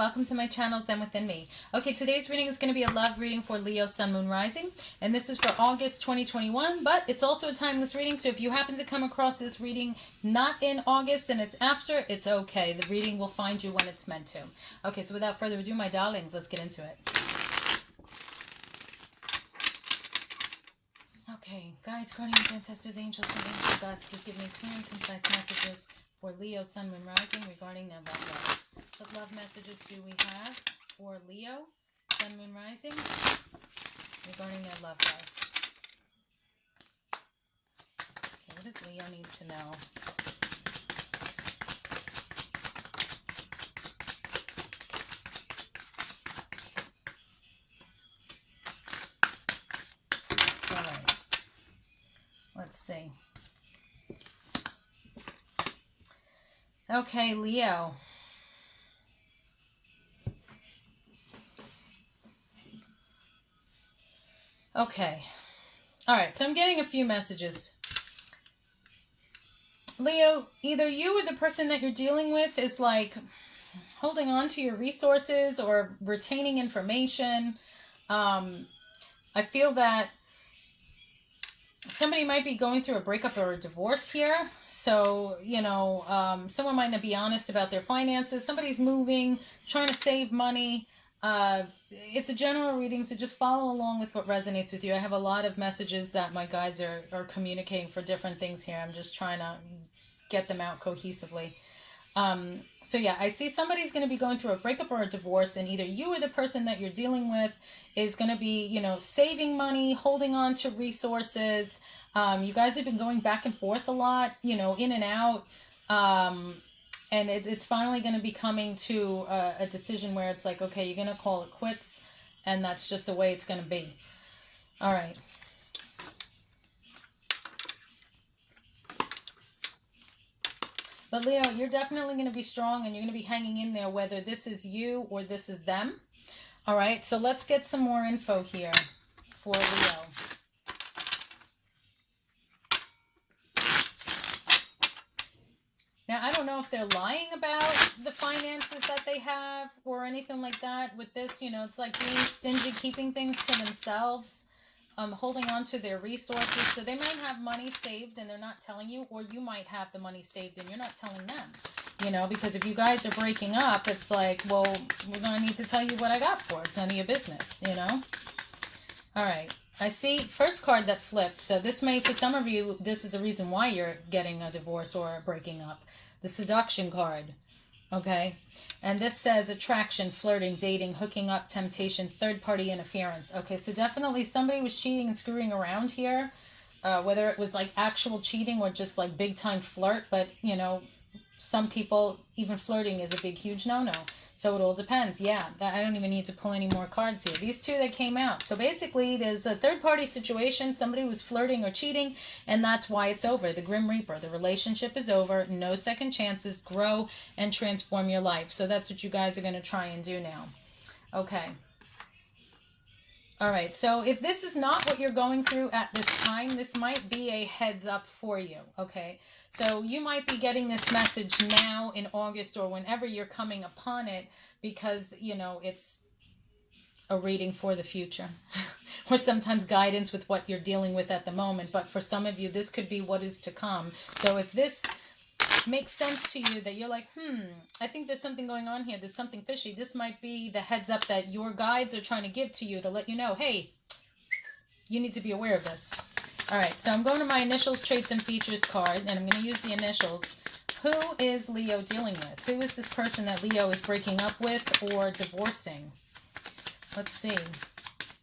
welcome to my channel Zen Within Me. Okay, today's reading is going to be a love reading for Leo, Sun, Moon, Rising, and this is for August 2021, but it's also a timeless reading, so if you happen to come across this reading not in August and it's after, it's okay. The reading will find you when it's meant to. Okay, so without further ado, my darlings, let's get into it. Okay, guides, guardians, ancestors, angels, and angel gods, please give me clear and concise messages for Leo, Sun, Moon, Rising regarding their love life. What love messages do we have for Leo, Sun, Moon, Rising regarding their love life? Okay, what does Leo need to know? All right. Let's see. Okay, Leo. Okay. All right, so I'm getting a few messages. Leo, either you or the person that you're dealing with is like holding on to your resources or retaining information. I feel that somebody might be going through a breakup or a divorce here. So, someone might not be honest about their finances. Somebody's moving, trying to save money. It's a general reading, so just follow along with what resonates with you. I have a lot of messages that my guides are communicating for different things here. I'm just trying to get them out cohesively. So yeah, I see somebody's going to be going through a breakup or a divorce, and either you or the person that you're dealing with is going to be, saving money, holding on to resources. You guys have been going back and forth a lot, in and out. And it's finally going to be coming to a decision where it's like, okay, you're going to call it quits, and that's just the way it's going to be. All right. But Leo, you're definitely going to be strong, and you're going to be hanging in there, whether this is you or this is them. All right, so let's get some more info here for Leo. Now, I don't know if they're lying about the finances that they have or anything like that with this. It's like being stingy, keeping things to themselves, holding on to their resources. So they might have money saved and they're not telling you, or you might have the money saved and you're not telling them. Because if you guys are breaking up, it's like, well, we're going to need to tell you what I got for it. It's none of your business, All right. I see first card that flipped. So this may, for some of you, this is the reason why you're getting a divorce or breaking up. The seduction card. Okay. And this says attraction, flirting, dating, hooking up, temptation, third party interference. Okay. So definitely somebody was cheating and screwing around here. Whether it was like actual cheating or just like big time flirt. But, some people, even flirting is a big, huge no-no. So it all depends. Yeah, I don't even need to pull any more cards here. These two that came out. So basically, there's a third-party situation. Somebody was flirting or cheating, and that's why it's over. The Grim Reaper. The relationship is over. No second chances. Grow and transform your life. So that's what you guys are going to try and do now. Okay. All right, so if this is not what you're going through at this time, this might be a heads up for you, okay? So you might be getting this message now in August or whenever you're coming upon it because, it's a reading for the future or sometimes guidance with what you're dealing with at the moment. But for some of you, this could be what is to come. So if this makes sense to you that you're like, I think there's something going on here. There's something fishy. This might be the heads up that your guides are trying to give to you to let you know, hey, you need to be aware of this. All right, so I'm going to my initials, traits, and features card, and I'm going to use the initials. Who is Leo dealing with? Who is this person that Leo is breaking up with or divorcing? Let's see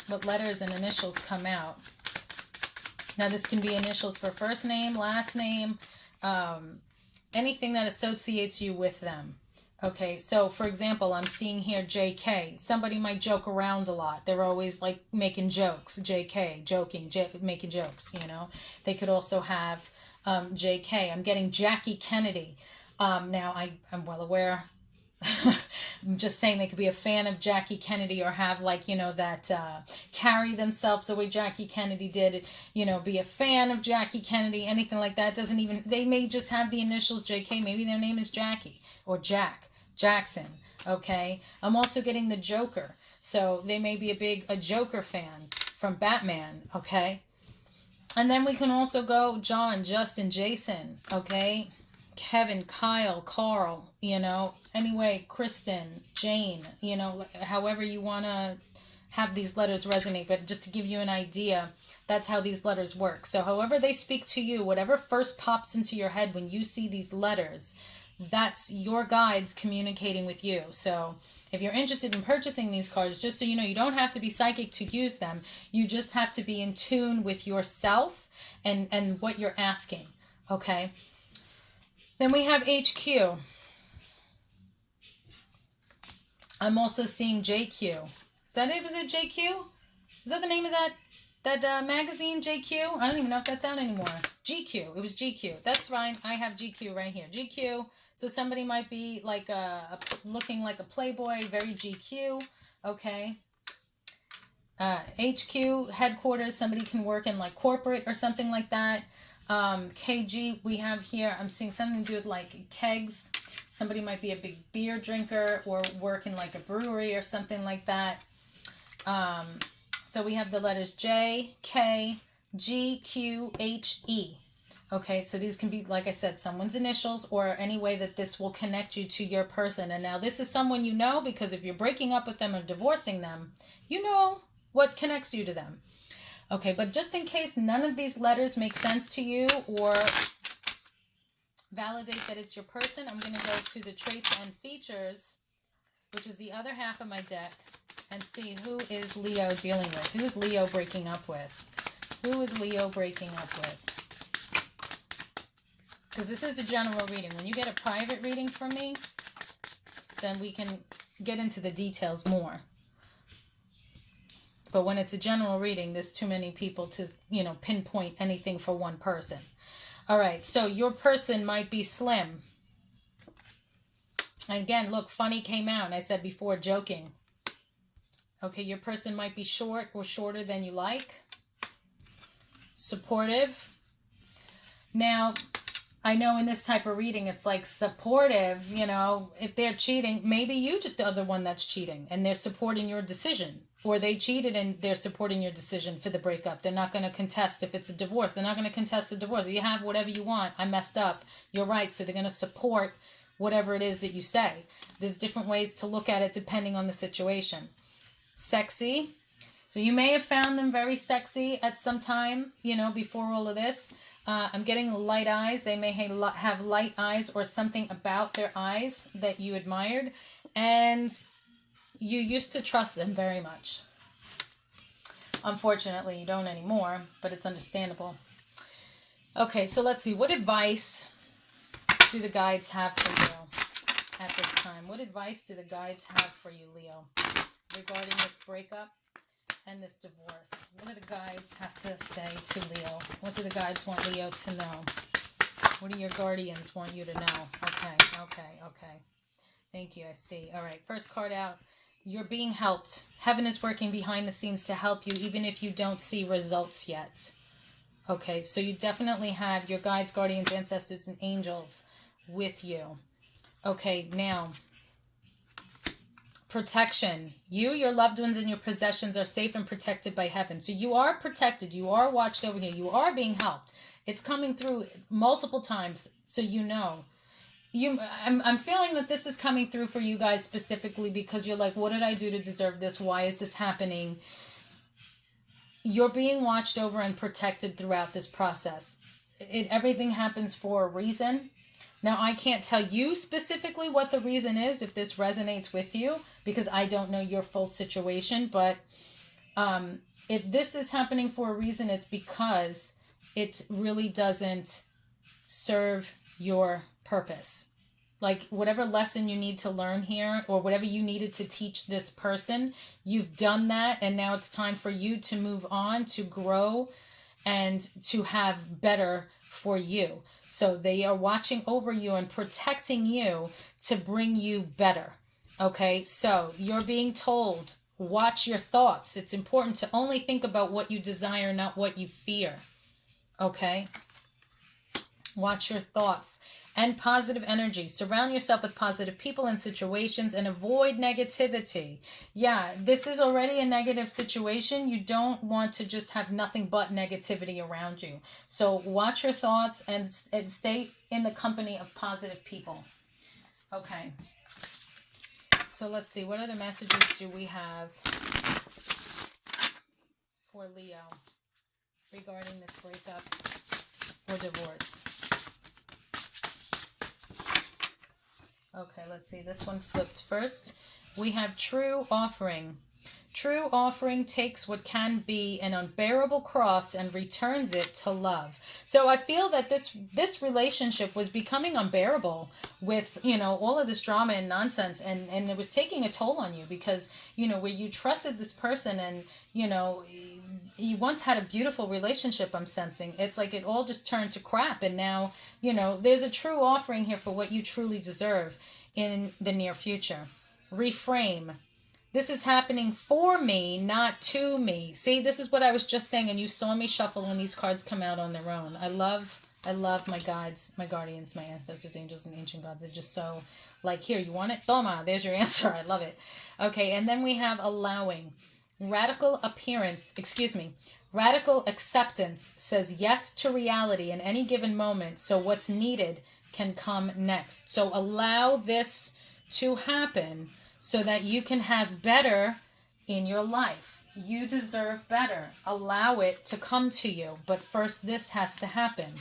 what letters and initials come out. Now, this can be initials for first name, last name, anything that associates you with them. Okay, so for example, I'm seeing here JK. Somebody might joke around a lot. They're always like making jokes. JK, joking, making jokes, They could also have JK. I'm getting Jackie Kennedy. Now, I'm well aware. I'm just saying they could be a fan of Jackie Kennedy or have that carry themselves the way Jackie Kennedy did, be a fan of Jackie Kennedy, anything like that. They may just have the initials JK. Maybe their name is Jackie or Jack. Jackson. Okay. I'm also getting the Joker. So they may be a Joker fan from Batman. Okay. And then we can also go John, Justin, Jason. Okay. Kevin, Kyle, Carl, anyway, Kristen, Jane, however you want to have these letters resonate. But just to give you an idea, that's how these letters work. So however they speak to you, whatever first pops into your head when you see these letters, that's your guides communicating with you. So if you're interested in purchasing these cards, just so you know, you don't have to be psychic to use them. You just have to be in tune with yourself and what you're asking. Okay. Then we have HQ. I'm also seeing JQ. Is that it? Was it JQ? Is that the name of that magazine, JQ? I don't even know if that's out anymore. GQ. It was GQ. That's right. I have GQ right here. GQ. So somebody might be like looking like a Playboy, very GQ. Okay. HQ, headquarters. Somebody can work in like corporate or something like that. KG, we have here, I'm seeing something to do with like kegs. Somebody might be a big beer drinker or work in like a brewery or something like that. So we have the letters J, K, G, Q, H, E. Okay, so these can be, like I said, someone's initials or any way that this will connect you to your person. And now this is someone you know, because if you're breaking up with them or divorcing them, you know what connects you to them. Okay, but just in case none of these letters make sense to you or validate that it's your person, I'm going to go to the traits and features, which is the other half of my deck, and see who is Leo dealing with. Who is Leo breaking up with? Who is Leo breaking up with? Because this is a general reading. When you get a private reading from me, then we can get into the details more. But when it's a general reading, there's too many people to, pinpoint anything for one person. All right, so your person might be slim. And again, look, funny came out. And I said before, joking. Okay, your person might be short or shorter than you like. Supportive. Now, I know in this type of reading, it's like supportive, if they're cheating, maybe you're the other one that's cheating and they're supporting your decision. Or they cheated and they're supporting your decision for the breakup. They're not going to contest if it's a divorce. They're not going to contest the divorce. You have whatever you want. I messed up. You're right. So they're going to support whatever it is that you say. There's different ways to look at it depending on the situation. Sexy. So you may have found them very sexy at some time, before all of this. I'm getting light eyes. They may have light eyes or something about their eyes that you admired. And you used to trust them very much. Unfortunately, you don't anymore, but it's understandable. Okay, so let's see. What advice do the guides have for you at this time? What advice do the guides have for you, Leo, regarding this breakup and this divorce? What do the guides have to say to Leo? What do the guides want Leo to know? What do your guardians want you to know? Okay. Thank you, I see. All right, first card out. You're being helped. Heaven is working behind the scenes to help you, even if you don't see results yet. Okay, so you definitely have your guides, guardians, ancestors, and angels with you. Okay, now, protection. You, your loved ones, and your possessions are safe and protected by heaven. So you are protected. You are watched over here. You are being helped. It's coming through multiple times, so you know. I'm feeling that this is coming through for you guys specifically because you're like, what did I do to deserve this? Why is this happening? You're being watched over and protected throughout this process. Everything happens for a reason. Now, I can't tell you specifically what the reason is if this resonates with you because I don't know your full situation. But if this is happening for a reason, it's because it really doesn't serve your purpose. Like whatever lesson you need to learn here or whatever you needed to teach this person, you've done that, and now it's time for you to move on, to grow, and to have better for you. So they are watching over you and protecting you to bring you better. Okay, so you're being told, watch your thoughts. It's important to only think about what you desire, not what you fear. Okay. Watch your thoughts and positive energy. Surround yourself with positive people and situations and avoid negativity. Yeah, this is already a negative situation. You don't want to just have nothing but negativity around you. So watch your thoughts and stay in the company of positive people. Okay. So let's see. What other messages do we have for Leo regarding this breakup or divorce? Okay, let's see. This one flipped first. We have true offering. True offering takes what can be an unbearable cross and returns it to love. So I feel that this relationship was becoming unbearable with, all of this drama and nonsense, and it was taking a toll on you because, where you trusted this person and, you once had a beautiful relationship, I'm sensing. It's like it all just turned to crap, and now, there's a true offering here for what you truly deserve in the near future. Reframe. This is happening for me, not to me. See, this is what I was just saying, and you saw me shuffle when these cards come out on their own. I love my guides, my guardians, my ancestors, angels, and ancient gods. They're just so like, here, you want it? Toma, there's your answer. I love it. Okay, and then we have allowing. Radical acceptance says yes to reality in any given moment, so what's needed can come next. So allow this to happen so that you can have better in your life. You deserve better. Allow it to come to you. But first, this has to happen.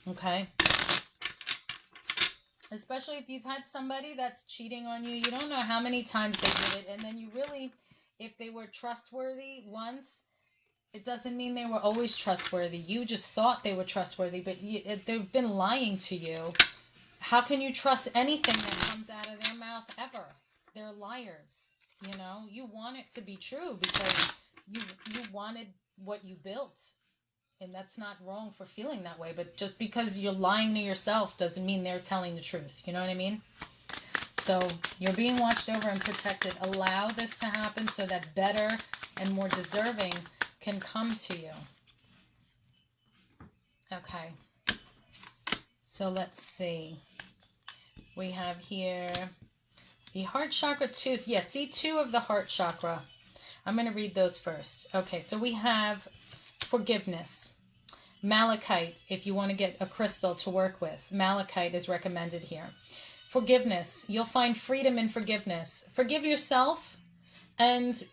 Okay? Especially if you've had somebody that's cheating on you. You don't know how many times they did it. And then you really, if they were trustworthy once, it doesn't mean they were always trustworthy. You just thought they were trustworthy, but they've been lying to you. How can you trust anything that comes out of their mouth ever? They're liars. You want it to be true because you wanted what you built. And that's not wrong for feeling that way. But just because you're lying to yourself doesn't mean they're telling the truth. You know what I mean? So you're being watched over and protected. Allow this to happen so that better and more deserving can come to you. Okay. So let's see. We have here the heart chakra 2. Yeah, see 2 of the heart chakra. I'm going to read those first. Okay, so we have forgiveness. Malachite, if you want to get a crystal to work with. Malachite is recommended here. Forgiveness. You'll find freedom in forgiveness. Forgive yourself, and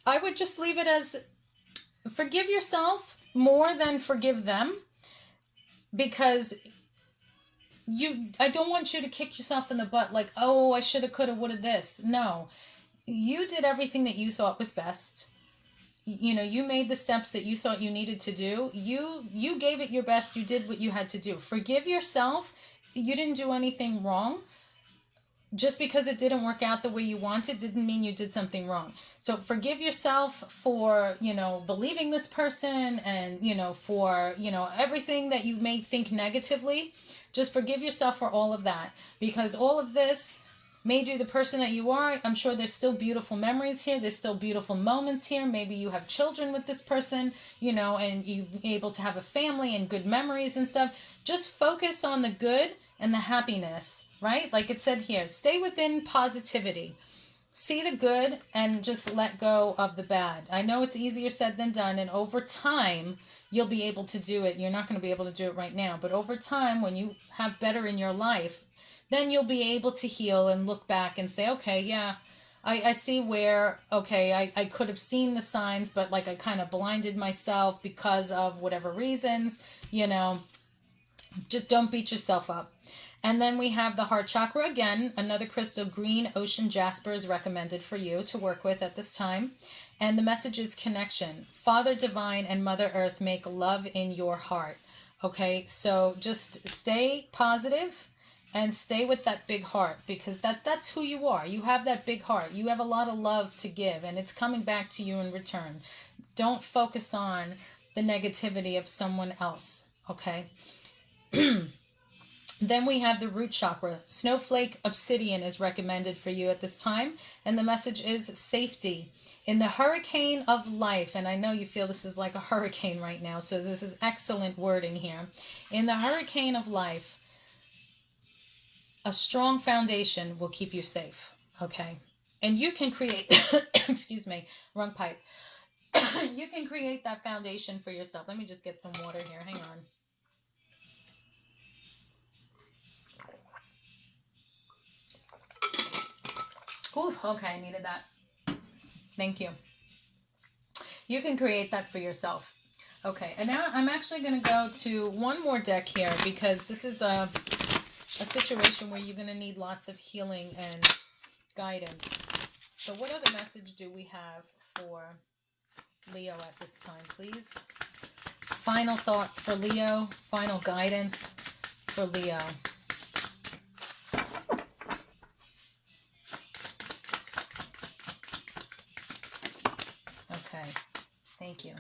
I would just leave it as forgive yourself more than forgive them, because I don't want you to kick yourself in the butt like, oh, I shoulda, coulda, woulda this. No, you did everything that you thought was best. You made the steps that you thought you needed to do. You gave it your best. You did what you had to do. Forgive yourself. You didn't do anything wrong. Just because it didn't work out the way you wanted didn't mean you did something wrong. So forgive yourself for, believing this person and, for, everything that you may think negatively. Just forgive yourself for all of that, because all of this made you the person that you are. I'm sure there's still beautiful memories here. There's still beautiful moments here. Maybe you have children with this person, and you're able to have a family and good memories and stuff. Just focus on the good and the happiness, right? Like it said here, stay within positivity. See the good and just let go of the bad. I know it's easier said than done, and over time, you'll be able to do it. You're not going to be able to do it right now, but over time, when you have better in your life, then you'll be able to heal and look back and say, okay, yeah, I see where, okay, I could have seen the signs, but like I kind of blinded myself because of whatever reasons, just don't beat yourself up. And then we have the heart chakra again. Another crystal, green ocean jasper, is recommended for you to work with at this time. And the message is connection. Father Divine and Mother Earth make love in your heart. Okay, so just stay positive and stay with that big heart, because that's who you are. You have that big heart. You have a lot of love to give, and it's coming back to you in return. Don't focus on the negativity of someone else, okay? Then we have the root chakra. Snowflake obsidian is recommended for you at this time. And the message is safety. In the hurricane of life, and I know you feel this is like a hurricane right now, so this is excellent wording here. In the hurricane of life, a strong foundation will keep you safe. Okay. And you can create, excuse me, wrong pipe. You can create that foundation for yourself. Let me just get some water here. Hang on. Ooh, okay, I needed that. Thank you. You can create that for yourself. Okay, and now I'm actually going to go to one more deck here because this is a situation where you're going to need lots of healing and guidance. So what other message do we have for Leo at this time, please? Final thoughts for Leo, final guidance for Leo. Okay, thank you.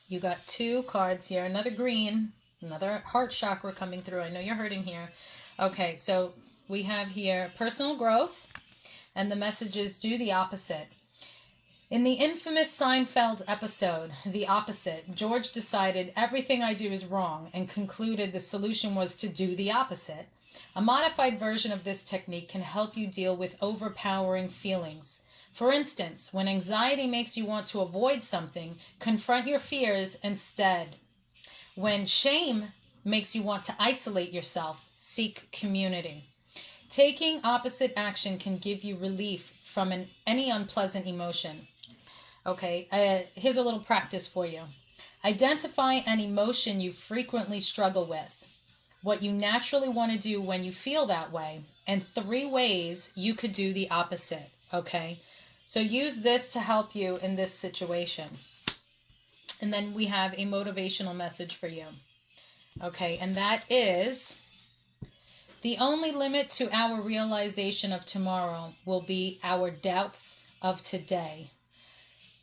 You got 2 cards here, another green, another heart chakra coming through. I know you're hurting here. Okay, so we have here personal growth, and the message is do the opposite. In the infamous Seinfeld episode, The Opposite, George decided everything I do is wrong and concluded the solution was to do the opposite. A modified version of this technique can help you deal with overpowering feelings. For instance, when anxiety makes you want to avoid something, confront your fears instead. When shame makes you want to isolate yourself, seek community. Taking opposite action can give you relief from any unpleasant emotion. Okay, here's a little practice for you. Identify an emotion you frequently struggle with, what you naturally want to do when you feel that way, and 3 ways you could do the opposite. Okay, so use this to help you in this situation. And then we have a motivational message for you. Okay, and that is, the only limit to our realization of tomorrow will be our doubts of today.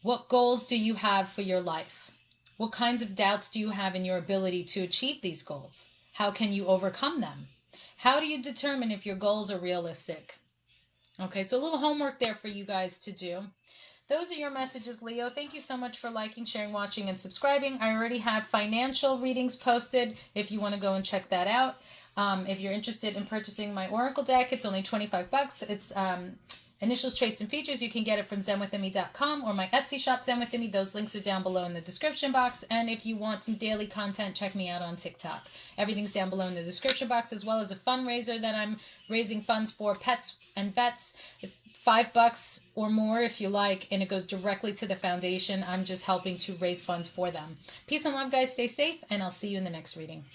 What goals do you have for your life? What kinds of doubts do you have in your ability to achieve these goals? How can you overcome them? How do you determine if your goals are realistic? Okay, so a little homework there for you guys to do. Those are your messages, Leo. Thank you so much for liking, sharing, watching, and subscribing. I already have financial readings posted if you want to go and check that out. If you're interested in purchasing my Oracle deck, it's only $25. It's Initials, Traits, and Features. You can get it from zenwithemmy.com or my Etsy shop, Zen With Emmy. Those links are down below in the description box. And if you want some daily content, check me out on TikTok. Everything's down below in the description box, as well as a fundraiser that I'm raising funds for pets and vets. $5 or more if you like, and it goes directly to the foundation. I'm just helping to raise funds for them. Peace and love, guys. Stay safe, and I'll see you in the next reading.